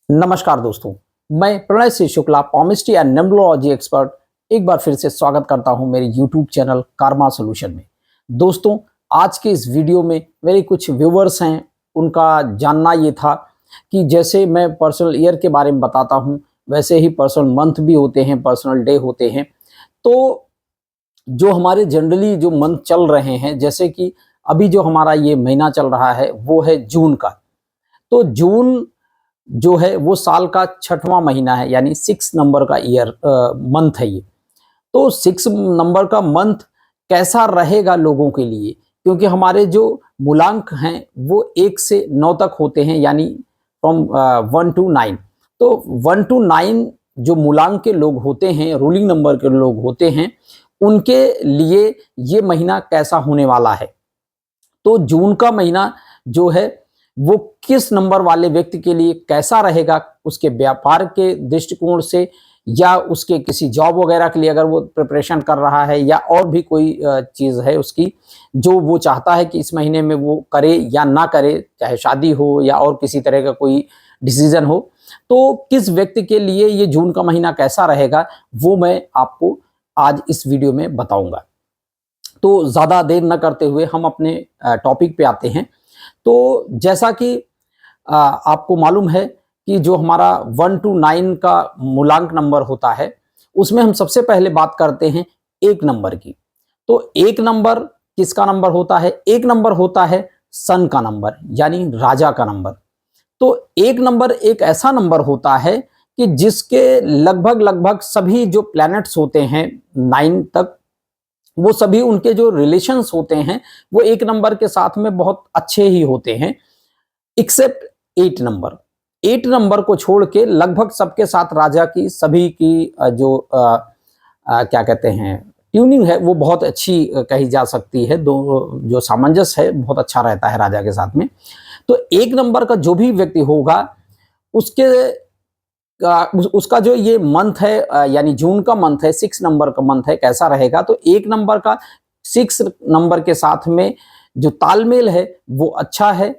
नमस्कार दोस्तों, मैं Pranay Singh Shukla, palmistry and numerology expert एक बार फिर से स्वागत करता हूं मेरे यूट्यूब चैनल कार्मा सॉल्यूशन में। दोस्तों, आज के इस वीडियो में मेरे कुछ व्यूअर्स हैं, उनका जानना ये था कि जैसे मैं पर्सनल ईयर के बारे में बताता हूं, वैसे ही पर्सनल मंथ भी होते हैं, पर्सनल डे होते हैं। तो जो हमारे जनरली जो मंथ चल रहे हैं, जैसे कि अभी जो हमारा ये महीना चल रहा है वो है जून का। तो जून जो है वो साल का छठवां महीना है, यानी 6 नंबर का मंथ है ये। तो 6 नंबर का मंथ कैसा रहेगा लोगों के लिए, क्योंकि हमारे जो मूलांक हैं वो 1 से 9 तक होते हैं, यानी फ्रॉम 1 टू 9। तो 1 टू 9 जो मूलांक के लोग होते हैं, रूलिंग नंबर के लोग होते हैं, उनके लिए ये महीना कैसा होने वाला है। तो जून का महीना जो है वो किस नंबर वाले व्यक्ति के लिए कैसा रहेगा, उसके व्यापार के दृष्टिकोण से, या उसके किसी जॉब वगैरह के लिए अगर वो प्रिपरेशन कर रहा है, या और भी कोई चीज़ है उसकी जो वो चाहता है कि इस महीने में वो करे या ना करे, चाहे शादी हो या और किसी तरह का कोई डिसीजन हो। तो किस व्यक्ति के लिए ये जून का महीना कैसा रहेगा, वो मैं आपको आज इस वीडियो में बताऊंगा। तो ज़्यादा देर न करते हुए हम अपने टॉपिक पे आते हैं। तो जैसा कि आपको मालूम है कि जो हमारा 1 टू 9 का मूलांक नंबर होता है, उसमें हम सबसे पहले बात करते हैं 1 नंबर की। तो 1 नंबर किसका नंबर होता है? 1 नंबर होता है सन का नंबर, यानी राजा का नंबर। तो 1 नंबर एक ऐसा नंबर होता है कि जिसके लगभग सभी जो प्लैनेट्स होते हैं 9 तक, वो सभी उनके जो रिलेशंस होते हैं वो 1 नंबर के साथ में बहुत अच्छे ही होते हैं, एक्सेप्ट 8 नंबर। 8 नंबर को छोड़ के लगभग सबके साथ राजा की सभी की क्या कहते हैं, ट्यूनिंग है वो बहुत अच्छी कही जा सकती है। दो जो सामंजस्य है बहुत अच्छा रहता है राजा के साथ में। तो 1 नंबर का जो भी व्यक्ति होगा उसके उसका जो ये मंथ है, यानी जून का मंथ है, 6 नंबर का मंथ है, कैसा रहेगा। तो 1 नंबर का 6 नंबर के साथ में जो तालमेल है वो अच्छा है,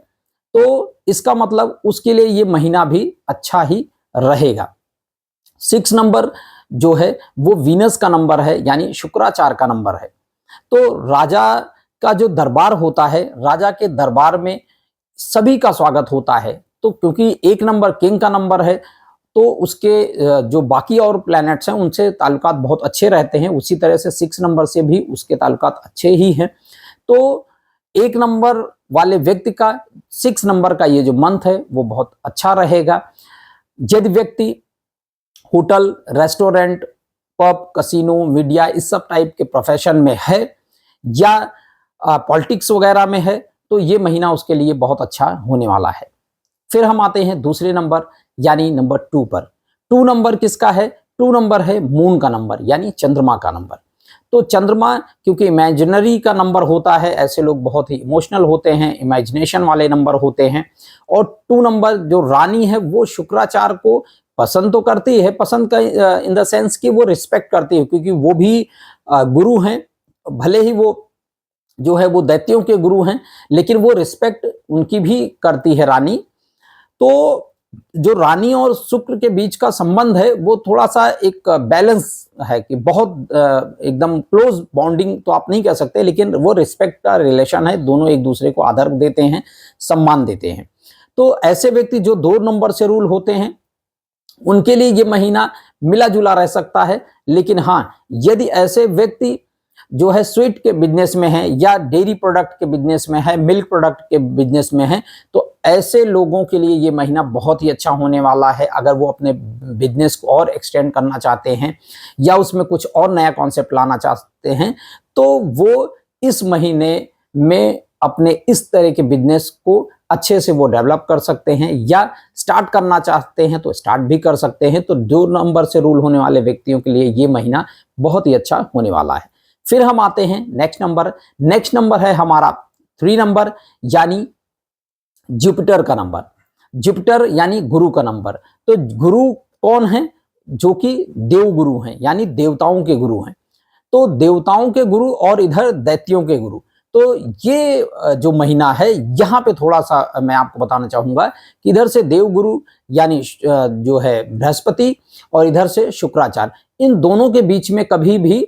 तो इसका मतलब उसके लिए ये महीना भी अच्छा ही रहेगा। 6 नंबर जो है वो वीनस का नंबर है, यानी शुक्राचार का नंबर है। तो राजा का जो दरबार होता है, राजा के दरबार में सभी का स्वागत होता है। तो क्योंकि 1 नंबर किंग का नंबर है, तो उसके जो बाकी और प्लैनेट्स हैं उनसे ताल्लुकात बहुत अच्छे रहते हैं। उसी तरह से 6 नंबर से भी उसके ताल्लुकात अच्छे ही हैं। तो 1 नंबर वाले व्यक्ति का 6 नंबर का ये जो मंथ है वो बहुत अच्छा रहेगा। यदि व्यक्ति hotel, restaurant, pub, casino, media इस सब टाइप के प्रोफेशन में है, या पॉलिटिक्स वगैरह में है, तो ये महीना उसके लिए बहुत अच्छा होने वाला है। फिर हम आते हैं दूसरे नंबर, यानी नंबर 2 पर। 2 नंबर किसका है? 2 नंबर है मून का नंबर, यानी चंद्रमा का नंबर। तो चंद्रमा क्योंकि इमेजिनरी का नंबर होता है, ऐसे लोग बहुत ही इमोशनल होते हैं, इमेजिनेशन वाले नंबर होते हैं। और 2 नंबर जो रानी है वो शुक्राचार को पसंद तो करती है, पसंद का इन द सेंस कि वो रिस्पेक्ट करती है, क्योंकि वो भी गुरु हैं। भले ही वो जो है वो दैत्यों के गुरु हैं, लेकिन वो रिस्पेक्ट उनकी भी करती है रानी। तो जो रानी और शुक्र के बीच का संबंध है वो थोड़ा सा एक बैलेंस है, कि बहुत एकदम क्लोज बॉन्डिंग तो आप नहीं कह सकते, लेकिन वो रिस्पेक्ट का रिलेशन है, दोनों एक दूसरे को आदर देते हैं, सम्मान देते हैं। तो ऐसे व्यक्ति जो 2 नंबर से रूल होते हैं उनके लिए ये महीना मिला जुला रह सकता है। लेकिन हाँ, यदि ऐसे व्यक्ति जो है स्वीट के बिजनेस में है, या डेयरी प्रोडक्ट के बिजनेस में है, मिल्क प्रोडक्ट के बिजनेस में है, तो ऐसे लोगों के लिए ये महीना बहुत ही अच्छा होने वाला है। अगर वो अपने बिजनेस को और एक्सटेंड करना चाहते हैं, या उसमें कुछ और नया कॉन्सेप्ट लाना चाहते हैं, तो वो इस महीने में अपने इस तरह के बिजनेस को अच्छे से वो डेवलप कर सकते हैं, या स्टार्ट करना चाहते हैं तो स्टार्ट भी कर सकते हैं। तो 2 नंबर से रूल होने वाले व्यक्तियों के लिए ये महीना बहुत ही अच्छा होने वाला है। फिर हम आते हैं नेक्स्ट नंबर। नेक्स्ट नंबर है हमारा 3 नंबर, यानी जुपिटर का नंबर। जुपिटर यानी गुरु का नंबर। तो गुरु कौन है? जो कि देव गुरु हैं, यानी देवताओं के गुरु हैं। तो देवताओं के गुरु और इधर दैत्यों के गुरु। तो ये जो महीना है, यहाँ पे थोड़ा सा मैं आपको बताना चाहूंगा कि इधर से देवगुरु यानी जो है बृहस्पति और इधर से शुक्राचार्य, इन दोनों के बीच में कभी भी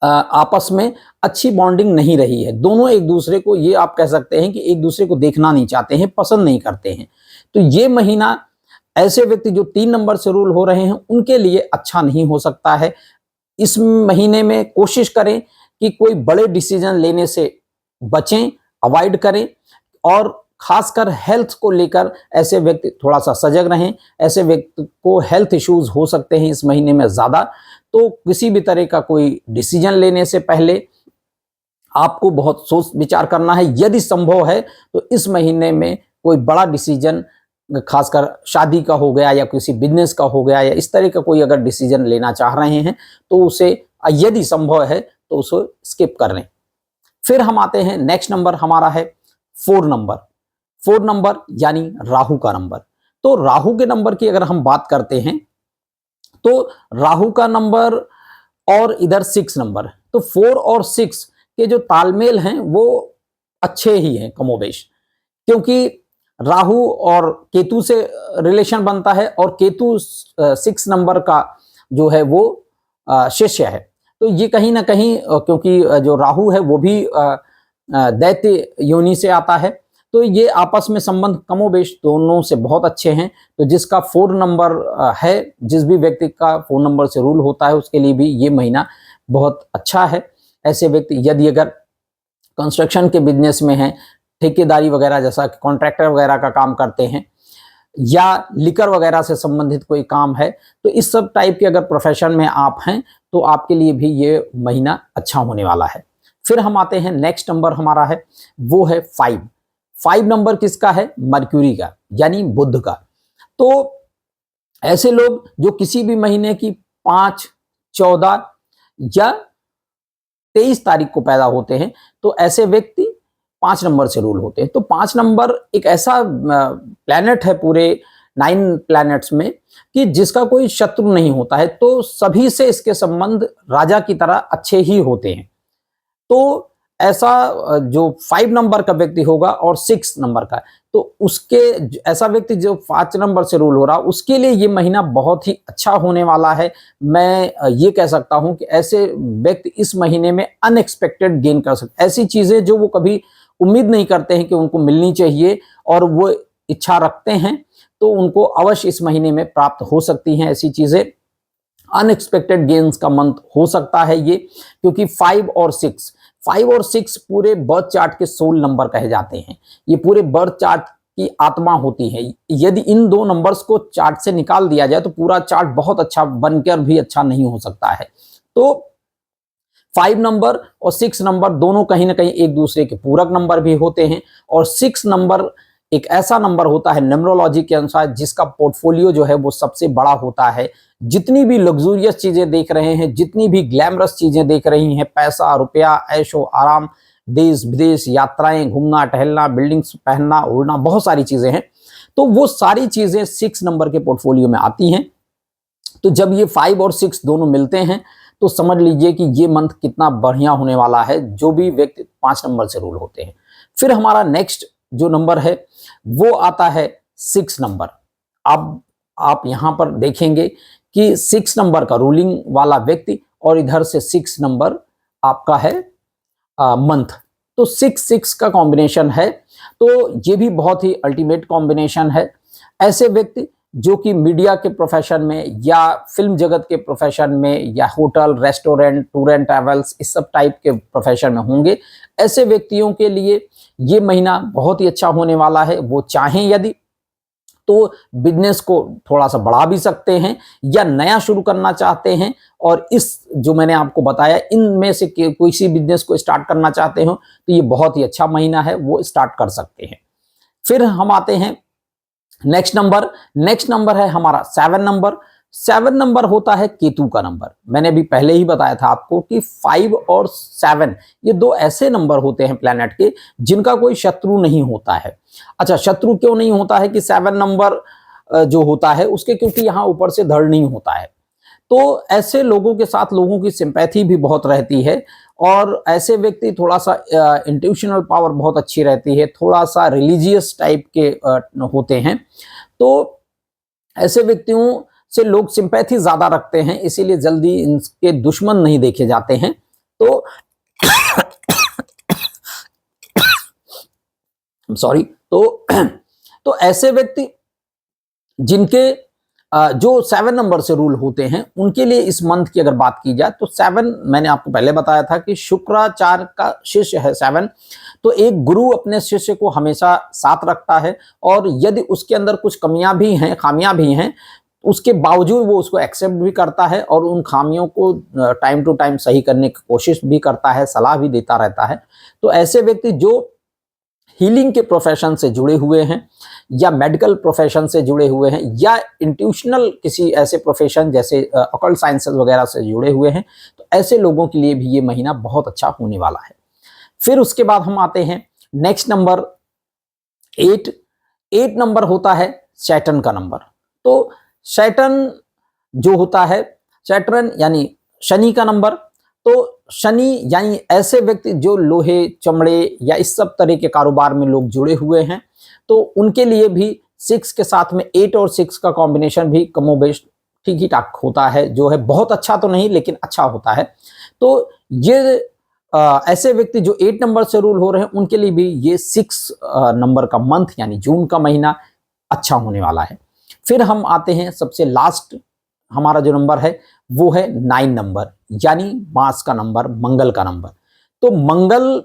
आपस में अच्छी बॉन्डिंग नहीं रही है। दोनों एक दूसरे को, ये आप कह सकते हैं कि एक दूसरे को देखना नहीं चाहते हैं, पसंद नहीं करते हैं। तो ये महीना ऐसे व्यक्ति जो 3 नंबर से रूल हो रहे हैं उनके लिए अच्छा नहीं हो सकता है। इस महीने में कोशिश करें कि कोई बड़े डिसीजन लेने से बचें, अवॉइड करें, और खासकर हेल्थ को लेकर ऐसे व्यक्ति थोड़ा सा सजग रहें। ऐसे व्यक्ति को हेल्थ इश्यूज हो सकते हैं इस महीने में ज़्यादा। तो किसी भी तरह का कोई डिसीजन लेने से पहले आपको बहुत सोच विचार करना है। यदि संभव है तो इस महीने में कोई बड़ा डिसीजन, खासकर शादी का हो गया या किसी बिजनेस का हो गया या इस तरह का कोई अगर डिसीजन लेना चाह रहे हैं तो उसे यदि संभव है तो उसे स्किप कर लें। फिर हम आते हैं, नेक्स्ट नंबर हमारा है 4 नंबर। 4 नंबर यानी राहु का नंबर। तो राहु के नंबर की अगर हम बात करते हैं तो राहु का नंबर और इधर 6 नंबर, तो 4 और 6 के जो तालमेल हैं वो अच्छे ही हैं कमोबेश, क्योंकि राहु और केतु से रिलेशन बनता है और केतु 6 नंबर का जो है वो शिष्य है। तो ये कहीं ना कहीं, क्योंकि जो राहु है वो भी दैत्य योनि से आता है, तो ये आपस में संबंध कमोबेश दोनों से बहुत अच्छे हैं। तो जिसका 4 नंबर है, जिस भी व्यक्ति का 4 नंबर से रूल होता है, उसके लिए भी ये महीना बहुत अच्छा है। ऐसे व्यक्ति यदि अगर कंस्ट्रक्शन के बिजनेस में हैं, ठेकेदारी वगैरह जैसा कॉन्ट्रैक्टर वगैरह का काम करते हैं, या लिकर वगैरह से संबंधित कोई काम है, तो इस सब टाइप के अगर प्रोफेशन में आप हैं तो आपके लिए भी ये महीना अच्छा होने वाला है। फिर हम आते हैं, नेक्स्ट नंबर हमारा है वो है 5। 5 नंबर किसका है? मरक्यूरी का, यानी बुध का। तो ऐसे लोग जो किसी भी महीने की 5, 14 या 23 तारीख को पैदा होते हैं, तो ऐसे व्यक्ति 5 नंबर से रूल होते हैं। तो 5 नंबर एक ऐसा प्लैनेट है पूरे 9 प्लैनेट्स में कि जिसका कोई शत्रु नहीं होता है, तो सभी से इसके संबंध राजा की तरह अच्छे ही होते हैं। तो ऐसा जो 5 नंबर का व्यक्ति होगा और 6 नंबर का, तो उसके ऐसा व्यक्ति जो 5 नंबर से रूल हो रहा, उसके लिए ये महीना बहुत ही अच्छा होने वाला है। मैं ये कह सकता हूं कि ऐसे व्यक्ति इस महीने में अनएक्सपेक्टेड गेन कर सकते, ऐसी चीजें जो वो कभी उम्मीद नहीं करते हैं कि उनको मिलनी चाहिए और वो इच्छा रखते हैं, तो उनको अवश्य इस महीने में प्राप्त हो सकती हैं ऐसी चीजें। अनएक्सपेक्टेड गेन्स का मंथ हो सकता है ये, क्योंकि 5 और 6 पूरे बर्थ चार्ट के सोल नंबर कहे जाते हैं। ये पूरे बर्थ चार्ट की आत्मा होती है। यदि इन 2 नंबर्स को चार्ट से निकाल दिया जाए तो पूरा चार्ट बहुत अच्छा बनकर भी अच्छा नहीं हो सकता है। तो 5 नंबर और 6 नंबर दोनों कहीं ना कहीं एक दूसरे के पूरक नंबर भी होते हैं। और 6 नंबर एक ऐसा नंबर होता है न्यूमरोलॉजी के अनुसार जिसका पोर्टफोलियो जो है वो सबसे बड़ा होता है। जितनी भी लग्जूरियस चीजें देख रहे हैं, जितनी भी ग्लैमरस चीजें देख रही हैं, पैसा, रुपया, ऐशो आराम, देश विदेश यात्राएं, घूमना टहलना, बिल्डिंग्स पहनना, उड़ना, बहुत सारी चीजें हैं, तो वो सारी चीजें 6 नंबर के पोर्टफोलियो में आती हैं। तो जब ये 5 और 6 दोनों मिलते हैं तो समझ लीजिए कि ये मंथ कितना बढ़िया होने वाला है, जो भी व्यक्ति 5 नंबर से रूल होते हैं। फिर हमारा नेक्स्ट जो नंबर है वो आता है 6 नंबर। अब आप यहां पर देखेंगे कि 6 नंबर का रूलिंग वाला व्यक्ति और इधर से 6 नंबर आपका है मंथ, तो 6-6 का कॉम्बिनेशन है। तो ये भी बहुत ही अल्टीमेट कॉम्बिनेशन है। ऐसे व्यक्ति जो कि मीडिया के प्रोफेशन में या फिल्म जगत के प्रोफेशन में या hotel, restaurant, tour and travels, इस सब टाइप के प्रोफेशन में होंगे, ऐसे व्यक्तियों के लिए ये महीना बहुत ही अच्छा होने वाला है। वो चाहें यदि तो बिजनेस को थोड़ा सा बढ़ा भी सकते हैं या नया शुरू करना चाहते हैं, और इस जो मैंने आपको बताया इनमें से कोई सी बिजनेस को स्टार्ट करना चाहते हो तो ये बहुत ही अच्छा महीना है, वो स्टार्ट कर सकते हैं। फिर हम आते हैं नेक्स्ट नंबर है हमारा 7 नंबर। 7 नंबर होता है केतु का नंबर। मैंने भी पहले ही बताया था आपको कि 5 और 7 ये 2 ऐसे नंबर होते हैं प्लैनेट के जिनका कोई शत्रु नहीं होता है। अच्छा, शत्रु क्यों नहीं होता है कि 7 नंबर जो होता है उसके, क्योंकि यहाँ ऊपर से धड़ नहीं होता है, तो ऐसे लोगों के साथ लोगों की सिंपैथी भी बहुत रहती है और ऐसे व्यक्ति थोड़ा सा इंट्यूशनल पावर बहुत अच्छी रहती है, थोड़ा सा रिलीजियस टाइप के होते हैं। तो ऐसे व्यक्तियों से लोग सिंपैथी ज्यादा रखते हैं, इसीलिए जल्दी इनके दुश्मन नहीं देखे जाते हैं। तो सॉरी तो ऐसे व्यक्ति जिनके जो 7 नंबर से रूल होते हैं, उनके लिए इस मंथ की अगर बात की जाए तो 7, मैंने आपको पहले बताया था कि शुक्राचार्य का शिष्य है 7। तो एक गुरु अपने शिष्य को हमेशा साथ रखता है, और यदि उसके अंदर कुछ कमियां भी हैं, खामियां भी हैं, उसके बावजूद वो उसको एक्सेप्ट भी करता है और उन खामियों को टाइम टू टाइम सही करने की कोशिश भी करता है, सलाह भी देता रहता है। तो ऐसे व्यक्ति जो हीलिंग के प्रोफेशन से जुड़े हुए हैं, या मेडिकल प्रोफेशन से जुड़े हुए हैं, या इंट्यूशनल किसी ऐसे प्रोफेशन जैसे ऑकल्ट साइंसेस वगैरह से जुड़े हुए हैं, तो ऐसे लोगों के लिए भी ये महीना बहुत अच्छा होने वाला है। फिर उसके बाद हम आते हैं नेक्स्ट नंबर 8। 8 नंबर होता है सैटर्न का नंबर। तो सैटर्न जो होता है, सैटर्न यानी शनि का नंबर। तो शनि यानी ऐसे व्यक्ति जो लोहे, चमड़े या इस सब तरह के कारोबार में लोग जुड़े हुए हैं, तो उनके लिए भी 6 के साथ में 8 और 6 का कॉम्बिनेशन भी कमोबेश ठीक ही ठाक होता है, जो है बहुत अच्छा तो नहीं लेकिन अच्छा होता है। तो ये ऐसे व्यक्ति जो 8 नंबर से रूल हो रहे हैं, उनके लिए भी ये 6 नंबर का मंथ यानी जून का महीना अच्छा होने वाला है। फिर हम आते हैं सबसे लास्ट, हमारा जो नंबर है वो है 9 नंबर, यानी मास का नंबर, मंगल का नंबर। तो मंगल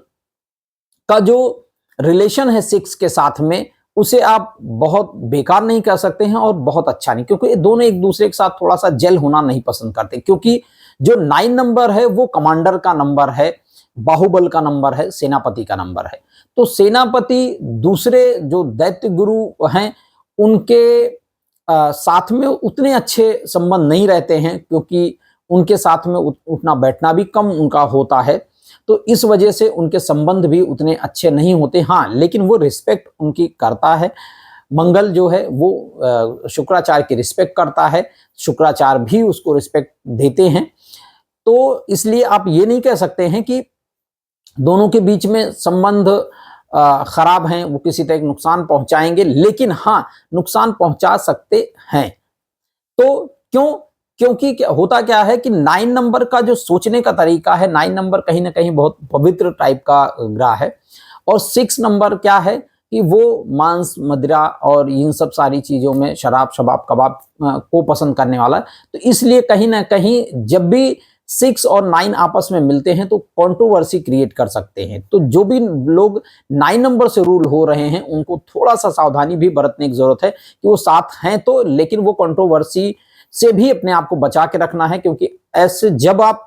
का जो रिलेशन है 6 के साथ में, उसे आप बहुत बेकार नहीं कह सकते हैं और बहुत अच्छा नहीं, क्योंकि ये दोनों एक दूसरे के साथ थोड़ा सा जेल होना नहीं पसंद करते। क्योंकि जो 9 नंबर है वो कमांडर का नंबर है, बाहुबल का नंबर है, सेनापति का नंबर है। तो सेनापति दूसरे जो दैत्य गुरु हैं उनके साथ में उतने अच्छे संबंध नहीं रहते हैं, क्योंकि उनके साथ में उठना बैठना भी कम उनका होता है। तो इस वजह से उनके संबंध भी उतने अच्छे नहीं होते। हाँ, लेकिन वो रिस्पेक्ट उनकी करता है। मंगल जो है वो शुक्राचार्य की रिस्पेक्ट करता है, शुक्राचार्य भी उसको रिस्पेक्ट देते हैं। तो इसलिए आप ये नहीं कह सकते हैं कि दोनों के बीच में संबंध खराब हैं, वो किसी तरह नुकसान पहुंचाएंगे, लेकिन हाँ, नुकसान पहुंचा सकते हैं। तो क्यों? क्योंकि होता क्या है कि 9 नंबर का जो सोचने का तरीका है, 9 नंबर कहीं ना कहीं बहुत पवित्र टाइप का ग्रह है, और 6 नंबर क्या है कि वो मांस, मदिरा और इन सब सारी चीजों में, शराब, शबाब, कबाब को पसंद करने वाला है। तो इसलिए कहीं ना कहीं जब भी 6 और 9 आपस में मिलते हैं तो कंट्रोवर्सी क्रिएट कर सकते हैं। तो जो भी लोग 9 नंबर से रूल हो रहे हैं, उनको थोड़ा सा सावधानी भी बरतने की जरूरत है कि वो साथ हैं तो, लेकिन वो कंट्रोवर्सी से भी अपने आप को बचा के रखना है। क्योंकि ऐसे जब आप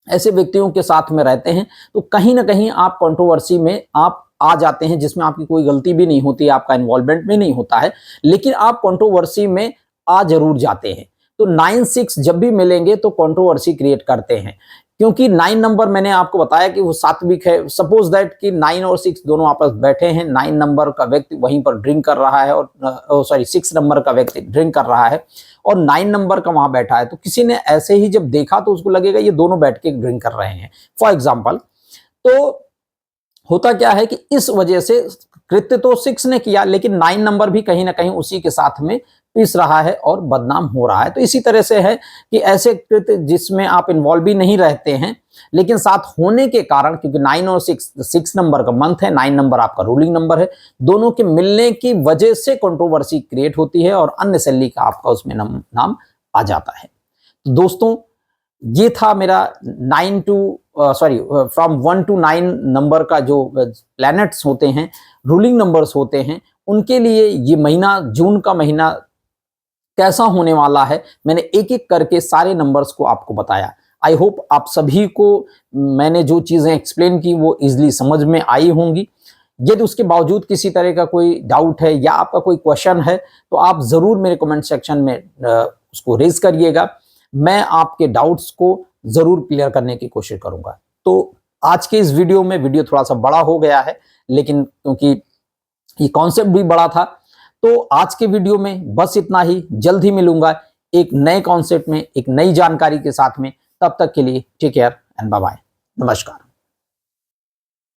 ऐसे व्यक्तियों के साथ में रहते हैं तो कहीं ना कहीं आप कंट्रोवर्सी में आप आ जाते हैं, जिसमें आपकी कोई गलती भी नहीं होती, आपका इन्वॉल्वमेंट भी नहीं होता है, लेकिन आप कंट्रोवर्सी में आ जरूर जाते हैं। तो 9-6 जब भी मिलेंगे तो कंट्रोवर्सी क्रिएट करते हैं, क्योंकि 9 नंबर मैंने आपको बताया कि वो सात्विक है। सपोज दैट कि 9 और 6 दोनों आपस बैठे हैं, 9 नंबर का व्यक्ति वहीं पर ड्रिंक कर रहा है, और 6 नंबर का व्यक्ति ड्रिंक कर रहा है और 9 नंबर का वहां बैठा है। तो किसी ने ऐसे ही जब देखा तो उसको लगेगा ये दोनों बैठ के ड्रिंक कर रहे हैं, फॉर एग्जाम्पल। तो होता क्या है कि इस वजह से कृत्य तो 6 ने किया, लेकिन 9 नंबर भी कहीं ना कहीं उसी के साथ में पिस रहा है और बदनाम हो रहा है। तो इसी तरह से है कि ऐसे कृत्य जिसमें आप इन्वॉल्व भी नहीं रहते हैं, लेकिन साथ होने के कारण, क्योंकि 9 और 6 नंबर का मंथ है, 9 नंबर आपका रूलिंग नंबर है, दोनों के मिलने की वजह से कंट्रोवर्सी क्रिएट होती है और अननेसेसरी का आपका उसमें नाम आ जाता है। तो दोस्तों, ये था मेरा फ्रॉम 1 to 9 नंबर का जो प्लैनेट्स होते हैं, रूलिंग नंबर्स होते हैं, उनके लिए ये महीना, जून का महीना कैसा होने वाला है, मैंने एक एक करके सारे नंबर्स को आपको बताया। आई होप आप सभी को मैंने जो चीजें एक्सप्लेन की वो इजीली समझ में आई होंगी। यदि उसके बावजूद किसी तरह का कोई डाउट है या आपका कोई क्वेश्चन है तो आप जरूर मेरे कमेंट सेक्शन में उसको रेज करिएगा। मैं आपके डाउट्स को जरूर क्लियर करने की कोशिश करूंगा। तो आज के इस वीडियो थोड़ा सा बड़ा हो गया है, लेकिन क्योंकि ये कॉन्सेप्ट भी बड़ा था, तो आज के वीडियो में बस इतना ही। जल्द ही मिलूंगा एक नए कॉन्सेप्ट में, एक नई जानकारी के साथ में। तब तक के लिए take care and bye bye. नमस्कार।